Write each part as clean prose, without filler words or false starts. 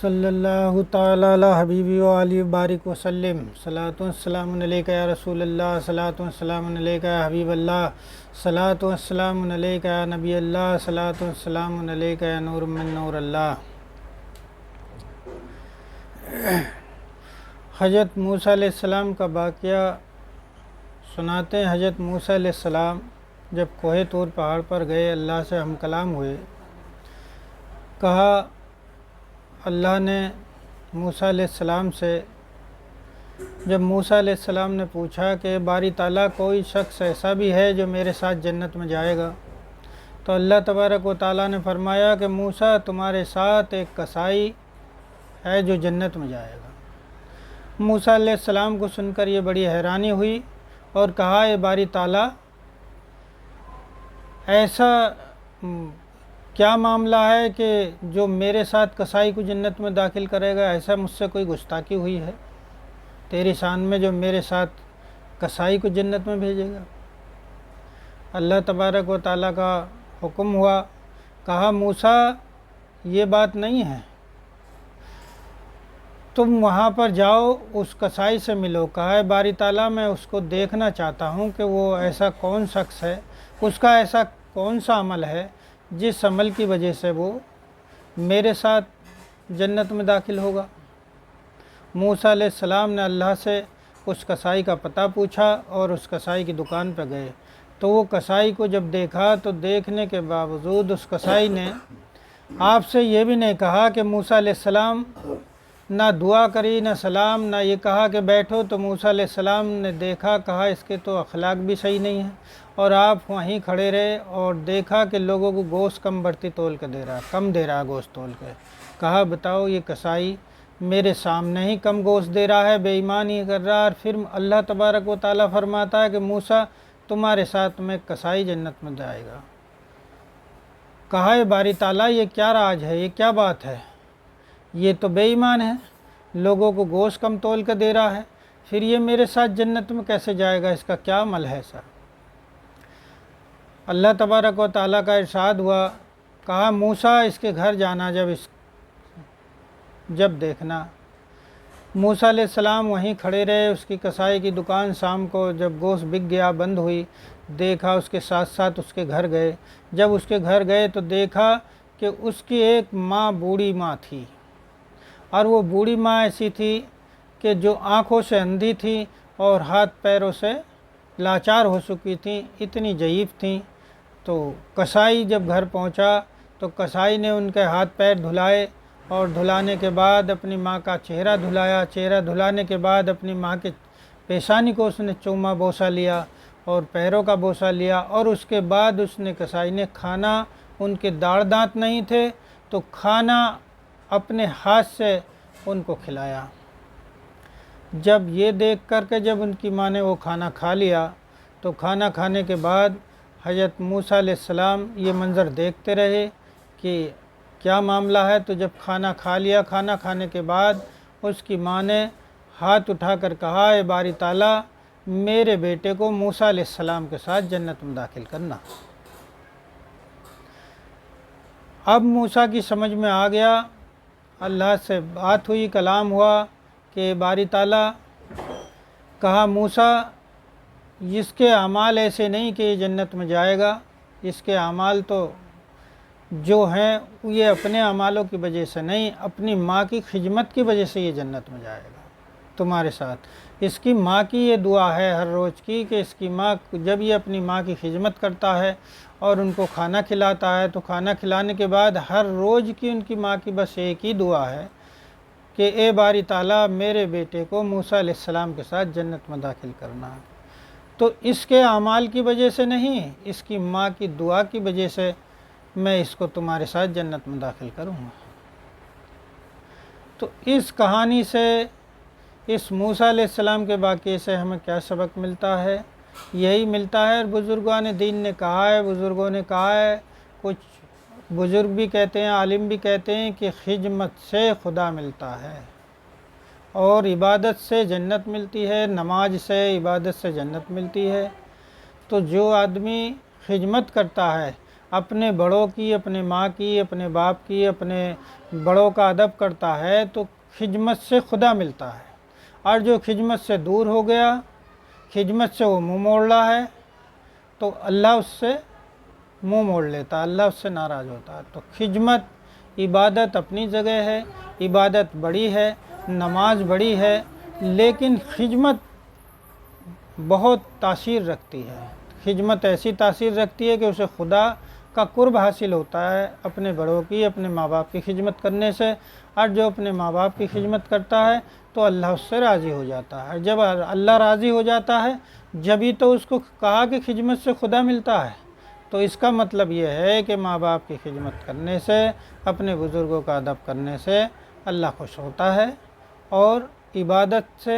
صلی اللہ تعالی علی حبیبی و علی بارک وسلم صلاۃ والسلام علیک یا رسول اللہ صلاۃ والسلام علیک یا حبیب اللہ صلاۃ والسلام علیک یا نبی اللہ صلاۃ والسلام علیک یا نور من نور اللہ۔ حضرت موسیٰ علیہ السلام کا واقعہ سناتے ہیں۔ حضرت موسیٰ علیہ السلام جب کوہ طور پہاڑ پر گئے، اللہ سے ہم کلام ہوئے، کہا اللہ نے موسیٰ علیہ السلام سے، جب موسیٰ علیہ السلام نے پوچھا کہ باری تعالیٰ کوئی شخص ایسا بھی ہے جو میرے ساتھ جنت میں جائے گا، تو اللہ تبارک و تعالیٰ نے فرمایا کہ موسیٰ تمہارے ساتھ ایک کسائی ہے جو جنت میں جائے گا۔ موسیٰ علیہ السلام کو سن کر یہ بڑی حیرانی ہوئی اور کہا اے باری تعالیٰ، ایسا کیا معاملہ ہے کہ جو میرے ساتھ کسائی کو جنت میں داخل کرے گا؟ ایسا مجھ سے کوئی گستاخی ہوئی ہے تیری شان میں جو میرے ساتھ کسائی کو جنت میں بھیجے گا؟ اللہ تبارک و تعالیٰ کا حکم ہوا، کہا موسیٰ یہ بات نہیں ہے، تم وہاں پر جاؤ اس کسائی سے ملو۔ کہا ہے باری تعالیٰ میں اس کو دیکھنا چاہتا ہوں کہ وہ ایسا کون شخص ہے، اس کا ایسا کون سا عمل ہے جس عمل کی وجہ سے وہ میرے ساتھ جنت میں داخل ہوگا۔ موسیٰ علیہ السلام نے اللہ سے اس کسائی کا پتہ پوچھا اور اس کسائی کی دکان پہ گئے، تو وہ کسائی کو جب دیکھا تو دیکھنے کے باوجود اس کسائی نے آپ سے یہ بھی نہیں کہا کہ موسیٰ علیہ السلام، نہ دعا کری نہ سلام، نہ یہ کہا کہ بیٹھو۔ تو موسیٰ علیہ السلام نے دیکھا، کہا اس کے تو اخلاق بھی صحیح نہیں ہے، اور آپ وہیں کھڑے رہے اور دیکھا کہ لوگوں کو گوشت کم برتی تول کے دے رہا، کم دے رہا گوشت تول کے۔ کہا بتاؤ یہ کسائی میرے سامنے ہی کم گوشت دے رہا ہے، بے ایمانی کر رہا ہے، اور پھر اللہ تبارک و تعالیٰ فرماتا ہے کہ موسیٰ تمہارے ساتھ میں کسائی جنت میں جائے گا۔ کہا ہے باری تعالیٰ یہ کیا راج ہے، یہ کیا بات ہے؟ یہ تو بے ایمان ہے، لوگوں کو گوشت کم تول کے دے رہا ہے، پھر یہ میرے ساتھ جنت میں کیسے جائے گا؟ اس کا کیا عمل ہے ایسا؟ اللہ تبارک و تعالیٰ کا ارشاد ہوا، کہا موسیٰ اس کے گھر جانا، جب دیکھنا۔ موسیٰ علیہ السلام وہیں کھڑے رہے، اس کی کسائی کی دکان شام کو جب گوشت بک گیا، بند ہوئی، دیکھا، اس کے ساتھ ساتھ اس کے گھر گئے۔ جب اس کے گھر گئے تو دیکھا کہ اس کی ایک ماں، بوڑھی ماں تھی، اور وہ بوڑھی ماں ایسی تھی کہ جو آنکھوں سے اندھی تھی اور ہاتھ پیروں سے لاچار ہو چکی تھیں، اتنی ضعیف تھیں۔ تو کسائی جب گھر پہنچا تو کسائی نے ان کے ہاتھ پیر دھلائے، اور دھلانے کے بعد اپنی ماں کا چہرہ دھلایا، چہرہ دھلانے کے بعد اپنی ماں کے پیشانی کو اس نے چوما بوسہ لیا اور پیروں کا بوسہ لیا، اور اس کے بعد اس نے کسائی نے کھانا، ان کے داڑھ دانت نہیں تھے تو کھانا اپنے ہاتھ سے ان کو کھلایا۔ جب یہ دیکھ کر کے جب ان کی ماں نے وہ کھانا کھا لیا، تو کھانا کھانے کے بعد حضرت موسیٰ علیہ السلام یہ منظر دیکھتے رہے کہ کیا معاملہ ہے۔ تو جب کھانا کھا لیا، کھانا کھانے کے بعد اس کی ماں نے ہاتھ اٹھا کر کہا اے باری تعالیٰ میرے بیٹے کو موسیٰ علیہ السلام کے ساتھ جنت میں داخل کرنا۔ اب موسیٰ کی سمجھ میں آ گیا، اللہ سے بات ہوئی، کلام ہوا کہ باری تعالیٰ، کہا موسیٰ اس کے اعمال ایسے نہیں کہ یہ جنت میں جائے گا، اس کے اعمال تو جو ہیں یہ اپنے اعمالوں کی وجہ سے نہیں، اپنی ماں کی خدمت کی وجہ سے یہ جنت میں جائے گا تمہارے ساتھ۔ اس کی ماں کی یہ دعا ہے ہر روز کی کہ اس کی ماں جب یہ اپنی ماں کی خدمت کرتا ہے اور ان کو کھانا کھلاتا ہے، تو کھانا کھلانے کے بعد ہر روز کی ان کی ماں کی بس ایک ہی دعا ہے کہ اے باری تعالیٰ میرے بیٹے کو موسیٰ علیہ السلام کے ساتھ جنت میں داخل کرنا۔ تو اس کے اعمال کی وجہ سے نہیں، اس کی ماں کی دعا کی وجہ سے میں اس کو تمہارے ساتھ جنت میں داخل کروں گا۔ تو اس کہانی سے، اس موسیٰ علیہ السلام کے واقعے سے ہمیں کیا سبق ملتا ہے؟ یہی ملتا ہے، اور بزرگان دین نے کہا ہے، بزرگوں نے کہا ہے، کچھ بزرگ بھی کہتے ہیں، عالم بھی کہتے ہیں کہ خدمت سے خدا ملتا ہے، اور عبادت سے جنت ملتی ہے، نماز سے عبادت سے جنت ملتی ہے۔ تو جو آدمی خدمت کرتا ہے اپنے بڑوں کی، اپنے ماں کی، اپنے باپ کی، اپنے بڑوں کا ادب کرتا ہے تو خدمت سے خدا ملتا ہے، اور جو خدمت سے دور ہو گیا، خدمت سے وہ منہ موڑ رہا ہے، تو اللہ اس سے منہ موڑ لیتا ہے، اللہ اس سے ناراض ہوتا ہے۔ تو خدمت، عبادت اپنی جگہ ہے، عبادت بڑی ہے، نماز بڑی ہے، لیکن خدمت بہت تاثیر رکھتی ہے۔ خدمت ایسی تاثیر رکھتی ہے کہ اسے خدا کا قرب حاصل ہوتا ہے اپنے بڑوں کی، اپنے ماں باپ کی خدمت کرنے سے، اور جو اپنے ماں باپ کی خدمت کرتا ہے تو اللہ اس سے راضی ہو جاتا ہے۔ جب اللہ راضی ہو جاتا ہے جبھی تو اس کو کہا کہ خدمت سے خدا ملتا ہے۔ تو اس کا مطلب یہ ہے کہ ماں باپ کی خدمت کرنے سے، اپنے بزرگوں کا ادب کرنے سے اللہ خوش ہوتا ہے، اور عبادت سے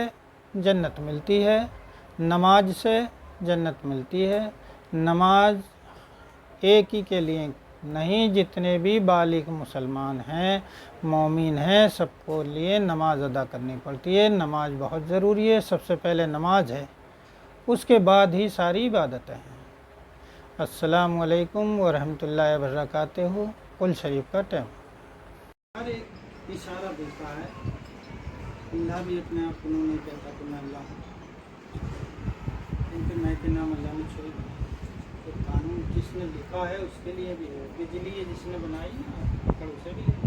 جنت ملتی ہے، نماز سے جنت ملتی ہے۔ نماز ایک ہی کے لیے نہیں، جتنے بھی بالغ مسلمان ہیں، مومن ہیں، سب کو لیے نماز ادا کرنی پڑتی ہے۔ نماز بہت ضروری ہے، سب سے پہلے نماز ہے، اس کے بعد ہی ساری عبادتیں ہیں۔ السلام علیکم ورحمۃ اللہ وبرکاتہ۔ کل شریف کا ٹائم ہر ایک اشارہ دیتا ہے، اللہ بھی اپنے آپ کو نہیں کہتا کہ میں اللہ ہوں، کیونکہ میں کے نام اللہ نے چھوڑ دیا۔ تو قانون جس نے لکھا ہے اس کے لیے بھی ہے، بجلی جس نے بنائی نا اسے بھی